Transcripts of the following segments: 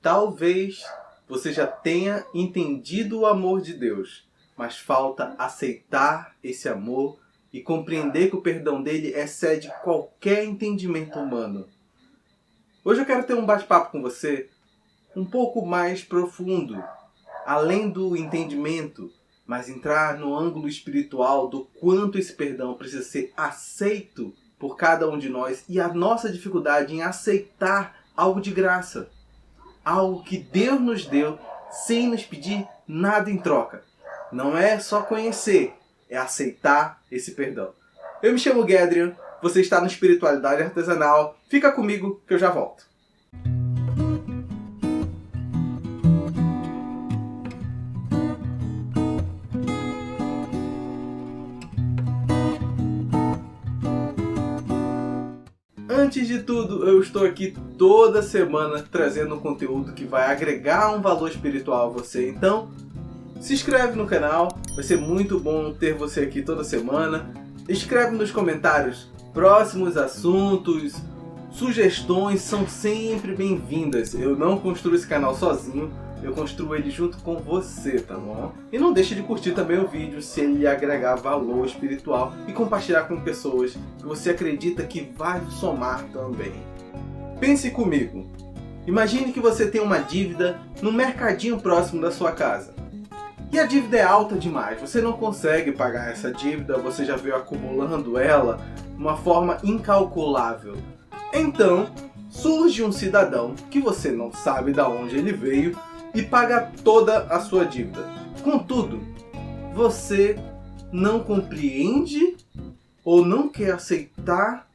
talvez você já tenha entendido o amor de Deus, mas falta aceitar esse amor e compreender que o perdão dele excede qualquer entendimento humano. Hoje eu quero ter um bate-papo com você um pouco mais profundo, além do entendimento, mas entrar no ângulo espiritual do quanto esse perdão precisa ser aceito por cada um de nós e a nossa dificuldade em aceitar algo de graça. Algo que Deus nos deu sem nos pedir nada em troca. Não é só conhecer, é aceitar esse perdão. Eu me chamo Gedrian, você está no Espiritualidade Artesanal. Fica comigo que eu já volto. Antes de tudo, eu estou aqui toda semana trazendo um conteúdo que vai agregar um valor espiritual a você. Então, se inscreve no canal, vai ser muito bom ter você aqui toda semana. Escreve nos comentários próximos assuntos, sugestões são sempre bem-vindas. Eu não construo esse canal sozinho, eu construo ele junto com você, tá bom? E não deixe de curtir também o vídeo se ele lhe agregar valor espiritual e compartilhar com pessoas que você acredita que vai somar também. Pense comigo. Imagine que você tem uma dívida no mercadinho próximo da sua casa. E a dívida é alta demais, você não consegue pagar essa dívida, você já veio acumulando ela de uma forma incalculável. Então, surge um cidadão que você não sabe de onde ele veio e paga toda a sua dívida. Contudo, você não compreende ou não quer aceitar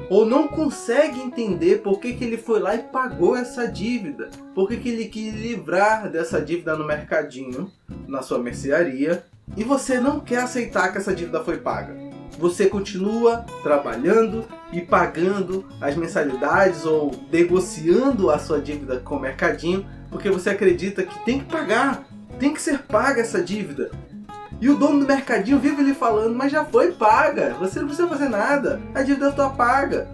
ou não consegue entender por que ele foi lá e pagou essa dívida. Por que ele quis livrar dessa dívida no mercadinho, na sua mercearia, e você não quer aceitar que essa dívida foi paga. Você continua trabalhando e pagando as mensalidades ou negociando a sua dívida com o mercadinho, porque você acredita que tem que pagar, tem que ser paga essa dívida. E o dono do mercadinho vive lhe falando, mas já foi paga, você não precisa fazer nada, a dívida está paga.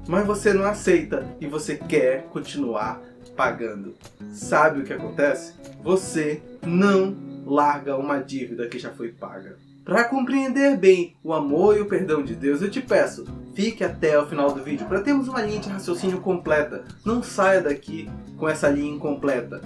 Mas você não aceita e você quer continuar pagando. Sabe o que acontece? Você não larga uma dívida que já foi paga. Para compreender bem o amor e o perdão de Deus, eu te peço, fique até o final do vídeo para termos uma linha de raciocínio completa. Não saia daqui com essa linha incompleta.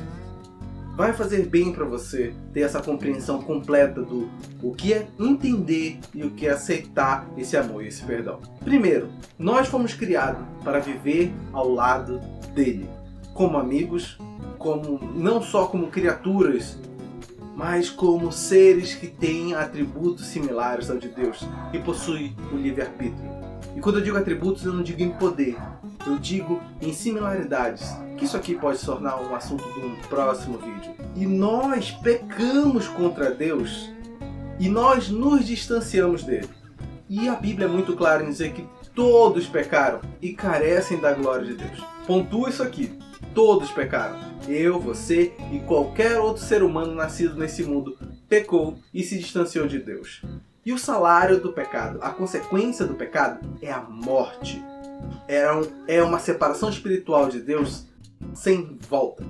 Vai fazer bem para você ter essa compreensão completa do o que é entender e o que é aceitar esse amor e esse perdão. Primeiro, nós fomos criados para viver ao lado dele, como amigos, não só como criaturas, mas como seres que têm atributos similares ao de Deus e possuem o livre-arbítrio. E quando eu digo atributos, eu não digo em poder, eu digo em similaridades, que isso aqui pode se tornar um assunto de um próximo vídeo. E nós pecamos contra Deus e nós nos distanciamos dele. E a Bíblia é muito clara em dizer que todos pecaram e carecem da glória de Deus. Pontua isso aqui, todos pecaram. Eu, você e qualquer outro ser humano nascido nesse mundo pecou e se distanciou de Deus. E o salário do pecado, a consequência do pecado é a morte. É uma separação espiritual de Deus sem volta.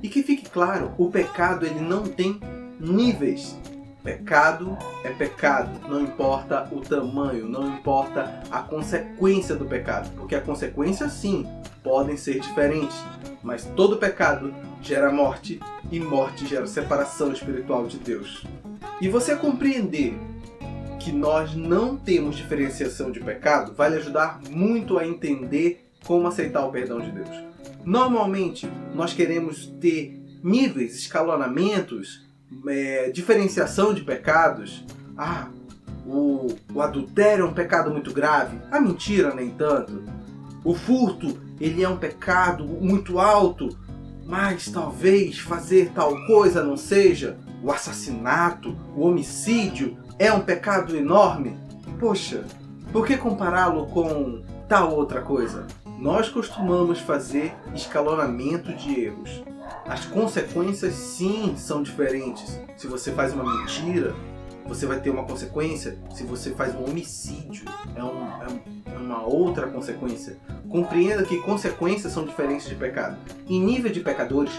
E que fique claro, o pecado ele não tem níveis. Pecado é pecado, não importa o tamanho, não importa a consequência do pecado. Porque a consequência sim, podem ser diferentes. Mas todo pecado gera morte e morte gera separação espiritual de Deus. E você compreender que nós não temos diferenciação de pecado vai lhe ajudar muito a entender como aceitar o perdão de Deus. Normalmente, nós queremos ter níveis, escalonamentos, diferenciação de pecados. O adultério é um pecado muito grave, a mentira nem tanto. O furto, ele é um pecado muito alto, mas talvez fazer tal coisa não seja. O assassinato, o homicídio é um pecado enorme. Poxa, por que compará-lo com tal outra coisa? Nós costumamos fazer escalonamento de erros. As consequências sim são diferentes. Se você faz uma mentira, você vai ter uma consequência. Se você faz um homicídio, é um uma outra consequência. Compreenda que consequências são diferentes de pecado. Em nível de pecadores,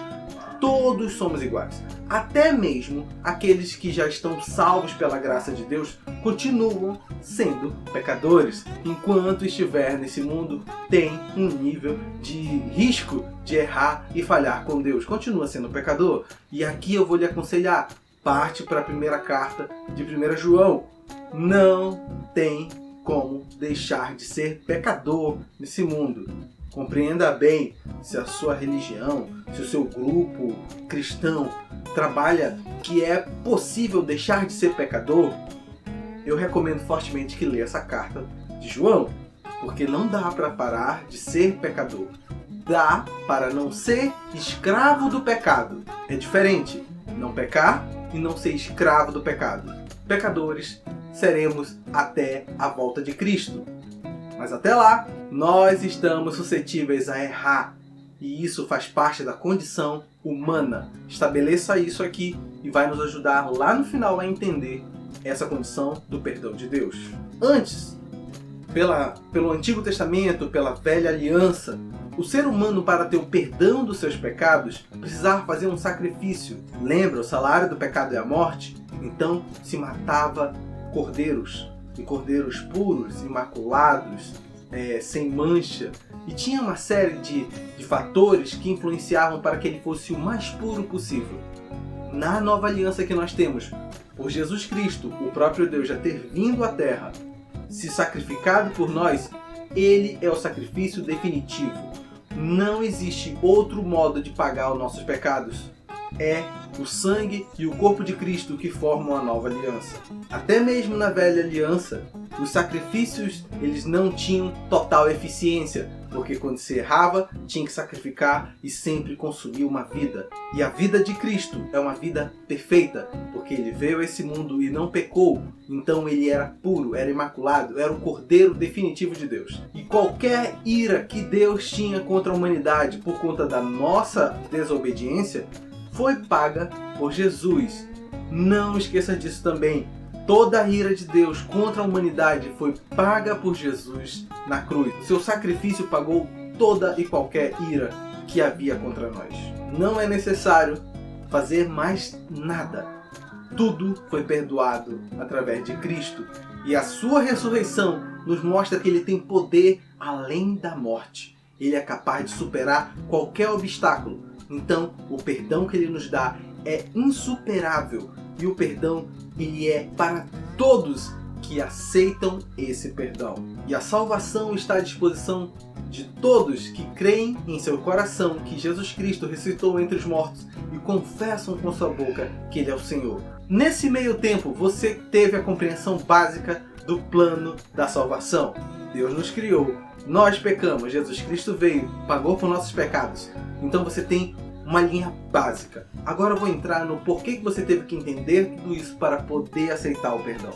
todos somos iguais. Até mesmo aqueles que já estão salvos pela graça de Deus continuam sendo pecadores. Enquanto estiver nesse mundo, tem um nível de risco de errar e falhar com Deus. Continua sendo pecador. E aqui eu vou lhe aconselhar. Parte para a primeira carta de 1 João. Não tem como deixar de ser pecador nesse mundo. Compreenda bem, se a sua religião, se o seu grupo cristão trabalha que é possível deixar de ser pecador, eu recomendo fortemente que leia essa carta de João, porque não dá para parar de ser pecador. Dá para não ser escravo do pecado. É diferente não pecar e não ser escravo do pecado. Pecadores seremos até a volta de Cristo. Mas até lá, nós estamos suscetíveis a errar. E isso faz parte da condição humana. Estabeleça isso aqui e vai nos ajudar lá no final a entender essa condição do perdão de Deus. Antes, pelo Antigo Testamento, pela Velha Aliança, o ser humano, para ter o perdão dos seus pecados, precisava fazer um sacrifício. Lembra, o salário do pecado é a morte? Então se matava cordeiros, e cordeiros puros, imaculados, sem mancha. E tinha uma série de fatores que influenciavam para que ele fosse o mais puro possível. Na nova aliança que nós temos, por Jesus Cristo, o próprio Deus já ter vindo à Terra, se sacrificado por nós, ele é o sacrifício definitivo. Não existe outro modo de pagar os nossos pecados. É o sangue e o corpo de Cristo que formam a nova aliança. Até mesmo na velha aliança, os sacrifícios eles não tinham total eficiência, porque quando se errava, tinha que sacrificar e sempre consumir uma vida. E a vida de Cristo é uma vida perfeita, porque ele veio a esse mundo e não pecou, então ele era puro, era imaculado, era o Cordeiro definitivo de Deus. E qualquer ira que Deus tinha contra a humanidade por conta da nossa desobediência, foi paga por Jesus. Não esqueça disso também. Toda a ira de Deus contra a humanidade foi paga por Jesus na cruz. Seu sacrifício pagou toda e qualquer ira que havia contra nós. Não é necessário fazer mais nada. Tudo foi perdoado através de Cristo. E a sua ressurreição nos mostra que ele tem poder além da morte. Ele é capaz de superar qualquer obstáculo. Então, o perdão que ele nos dá é insuperável. E o perdão, ele é para todos que aceitam esse perdão. E a salvação está à disposição de todos que creem em seu coração que Jesus Cristo ressuscitou entre os mortos e confessam com sua boca que ele é o Senhor. Nesse meio tempo, você teve a compreensão básica do plano da salvação. Deus nos criou. Nós pecamos, Jesus Cristo veio, pagou por nossos pecados. Então você tem uma linha básica. Agora eu vou entrar no porquê que você teve que entender tudo isso para poder aceitar o perdão.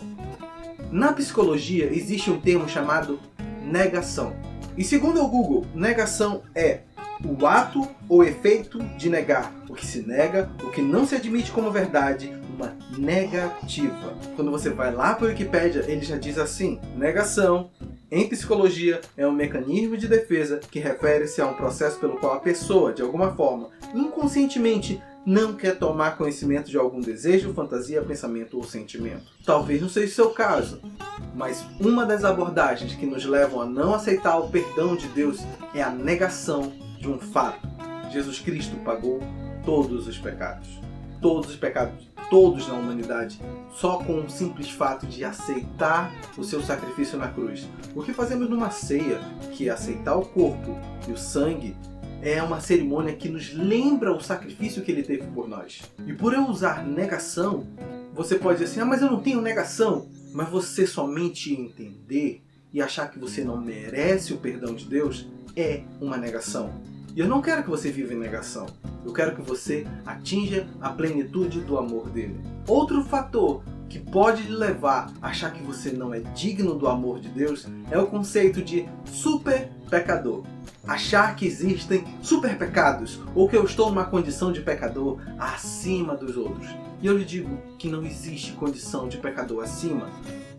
Na psicologia existe um termo chamado negação. E segundo o Google, negação é o ato ou efeito de negar o que se nega, o que não se admite como verdade, uma negativa. Quando você vai lá para a Wikipédia, ele já diz assim: negação, em psicologia, é um mecanismo de defesa que refere-se a um processo pelo qual a pessoa, de alguma forma, inconscientemente, não quer tomar conhecimento de algum desejo, fantasia, pensamento ou sentimento. Talvez não seja o seu caso, mas uma das abordagens que nos levam a não aceitar o perdão de Deus é a negação de um fato. Jesus Cristo pagou todos os pecados. Todos os pecados, todos na humanidade, só com o simples fato de aceitar o seu sacrifício na cruz. O que fazemos numa ceia, que é aceitar o corpo e o sangue, é uma cerimônia que nos lembra o sacrifício que ele teve por nós. E por eu usar negação, você pode dizer assim: mas eu não tenho negação. Mas você somente entender e achar que você não merece o perdão de Deus é uma negação. E eu não quero que você viva em negação. Eu quero que você atinja a plenitude do amor dele. Outro fator que pode lhe levar a achar que você não é digno do amor de Deus é o conceito de super pecador. Achar que existem super pecados ou que eu estou numa condição de pecador acima dos outros. E eu lhe digo que não existe condição de pecador acima.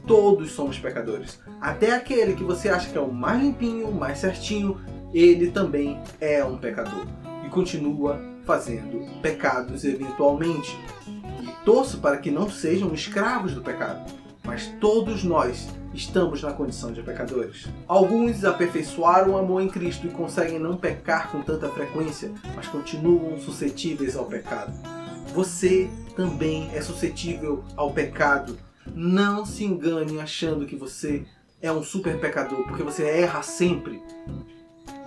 todos somos pecadores. Até aquele que você acha que é o mais limpinho, o mais certinho, ele também é um pecador. E continua fazendo pecados eventualmente. E torço para que não sejam escravos do pecado. Mas todos nós estamos na condição de pecadores. Alguns aperfeiçoaram o amor em Cristo e conseguem não pecar com tanta frequência, mas continuam suscetíveis ao pecado. Você também é suscetível ao pecado. Não se engane achando que você é um super pecador, porque você erra sempre.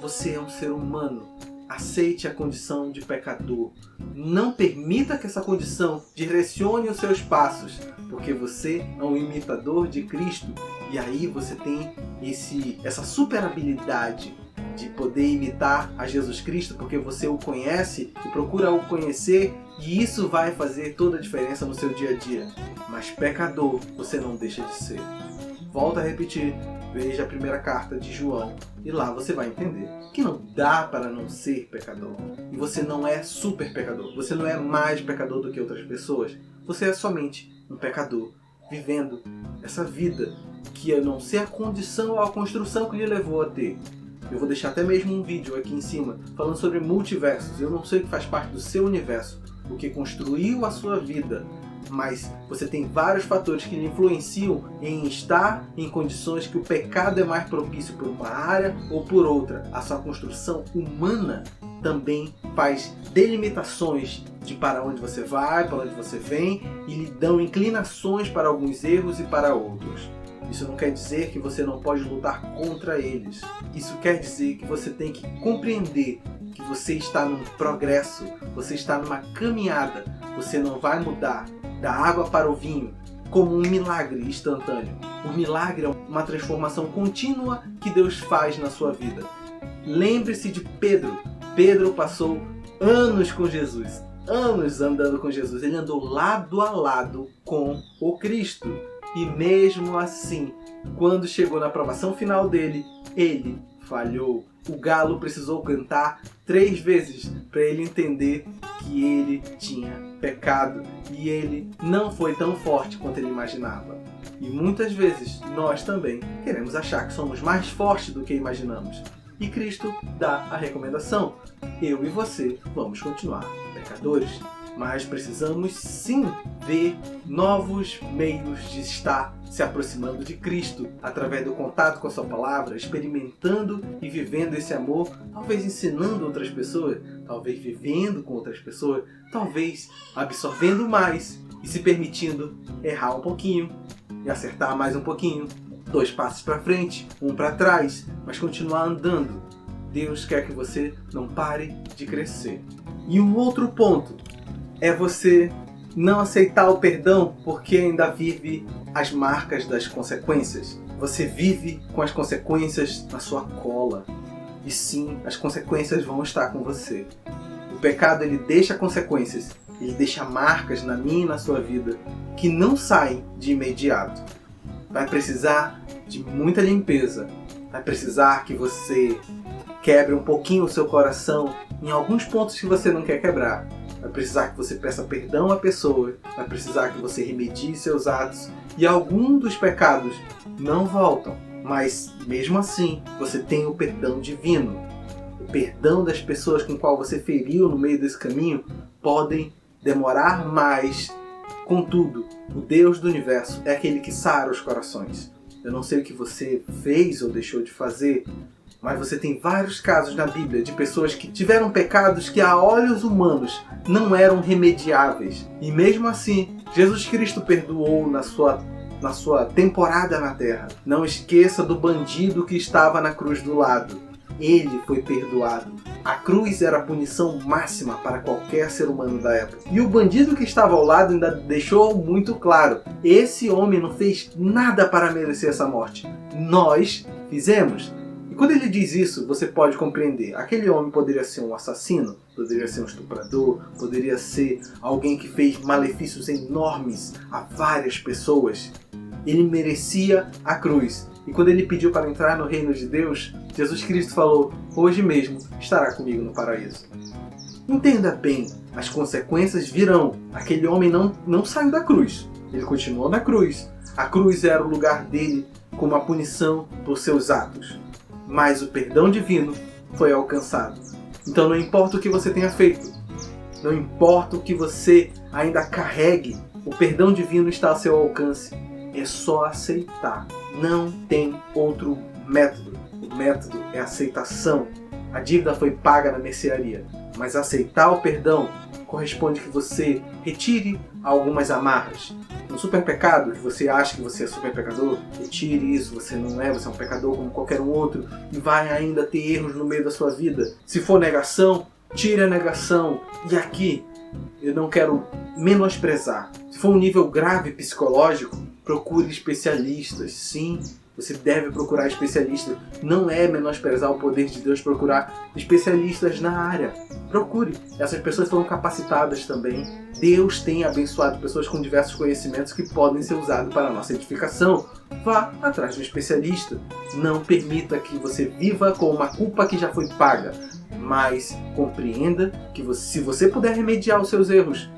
Você é um ser humano. Aceite a condição de pecador. Não permita que essa condição direcione os seus passos, porque você é um imitador de Cristo. E aí você tem essa super habilidade de poder imitar a Jesus Cristo, porque você o conhece e procura o conhecer, e isso vai fazer toda a diferença no seu dia a dia. Mas pecador você não deixa de ser. Volto a repetir, veja a primeira carta de João e lá você vai entender que não dá para não ser pecador. E você não é super pecador, você não é mais pecador do que outras pessoas. Você é somente um pecador vivendo essa vida que a não ser a condição ou a construção que lhe levou a ter. Eu vou deixar até mesmo um vídeo aqui em cima falando sobre multiversos. Eu não sei o que faz parte do seu universo, o que construiu a sua vida, mas você tem vários fatores que lhe influenciam em estar em condições que o pecado é mais propício por uma área ou por outra. A sua construção humana também faz delimitações de para onde você vai, para onde você vem, e lhe dão inclinações para alguns erros e para outros. Isso não quer dizer que você não pode lutar contra eles. Isso quer dizer que você tem que compreender que você está num progresso, você está numa caminhada. Você não vai mudar da água para o vinho como um milagre instantâneo. O milagre é uma transformação contínua que Deus faz na sua vida. Lembre-se de Pedro. Pedro passou anos com Jesus, anos andando com Jesus. Ele andou lado a lado com o Cristo. E mesmo assim, quando chegou na aprovação final dele, ele falhou. O galo precisou cantar 3 vezes para ele entender que ele tinha pecado. E ele não foi tão forte quanto ele imaginava. E muitas vezes nós também queremos achar que somos mais fortes do que imaginamos. E Cristo dá a recomendação. Eu e você vamos continuar pecadores. Mas precisamos sim ver novos meios de estar se aproximando de Cristo, através do contato com a sua palavra, experimentando e vivendo esse amor, talvez ensinando outras pessoas, talvez vivendo com outras pessoas, talvez absorvendo mais e se permitindo errar um pouquinho e acertar mais um pouquinho. 2 passos para frente, 1 para trás, mas continuar andando. Deus quer que você não pare de crescer. E um outro ponto é você não aceitar o perdão porque ainda vive as marcas das consequências. Você vive com as consequências na sua cola. E sim, as consequências vão estar com você. O pecado, ele deixa consequências, ele deixa marcas na minha e na sua vida que não saem de imediato. Vai precisar de muita limpeza. Vai precisar que você quebre um pouquinho o seu coração em alguns pontos que você não quer quebrar. Vai precisar que você peça perdão à pessoa, vai precisar que você remedie seus atos, e alguns dos pecados não voltam, mas mesmo assim você tem o perdão divino. O perdão das pessoas com qual você feriu no meio desse caminho podem demorar mais. Contudo, o Deus do universo é aquele que sara os corações. Eu não sei o que você fez ou deixou de fazer, mas você tem vários casos na Bíblia de pessoas que tiveram pecados que a olhos humanos não eram remediáveis. E mesmo assim, Jesus Cristo perdoou na sua temporada na terra. Não esqueça do bandido que estava na cruz do lado. Ele foi perdoado. A cruz era a punição máxima para qualquer ser humano da época. E o bandido que estava ao lado ainda deixou muito claro: esse homem não fez nada para merecer essa morte. Nós fizemos. Quando ele diz isso, você pode compreender. Aquele homem poderia ser um assassino, poderia ser um estuprador, poderia ser alguém que fez malefícios enormes a várias pessoas. Ele merecia a cruz. E quando ele pediu para entrar no reino de Deus, Jesus Cristo falou: hoje mesmo estará comigo no paraíso. Entenda bem, as consequências virão. Aquele homem não saiu da cruz. Ele continuou na cruz. A cruz era o lugar dele como a punição por seus atos. Mas o perdão divino foi alcançado. Então não importa o que você tenha feito, não importa o que você ainda carregue, o perdão divino está ao seu alcance. É só aceitar. Não tem outro método. O método é a aceitação. A dívida foi paga na mercearia, mas aceitar o perdão corresponde que você retire algumas amarras. Um super pecado, que você acha que você é super pecador, retire isso, você não é, você é um pecador como qualquer um outro e vai ainda ter erros no meio da sua vida. Se for negação, tire a negação. E aqui, eu não quero menosprezar. Se for um nível grave psicológico, procure especialistas. Sim, você deve procurar especialistas. Não é menosprezar o poder de Deus procurar especialistas na área. Procure. Essas pessoas foram capacitadas também. Deus tem abençoado pessoas com diversos conhecimentos que podem ser usados para a nossa edificação. Vá atrás de um especialista. Não permita que você viva com uma culpa que já foi paga. Mas compreenda que se você puder remediar os seus erros,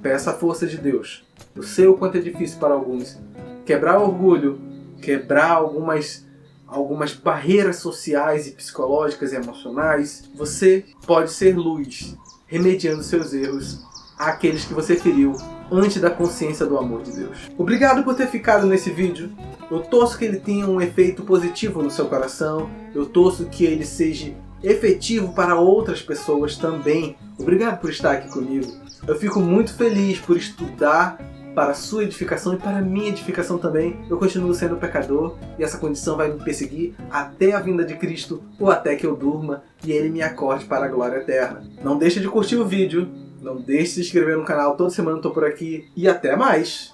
peça a força de Deus. Eu sei o quanto é difícil para alguns. Quebrar orgulho, quebrar algumas barreiras sociais e psicológicas e emocionais. Você pode ser luz, remediando seus erros àqueles que você feriu antes da consciência do amor de Deus. Obrigado por ter ficado nesse vídeo. Eu torço que ele tenha um efeito positivo no seu coração. Eu torço que ele seja efetivo para outras pessoas também. Obrigado por estar aqui comigo. Eu fico muito feliz por estudar para a sua edificação e para a minha edificação também. Eu continuo sendo pecador e essa condição vai me perseguir até a vinda de Cristo ou até que eu durma e Ele me acorde para a glória eterna. Não deixe de curtir o vídeo, não deixe de se inscrever no canal, toda semana eu estou por aqui e até mais!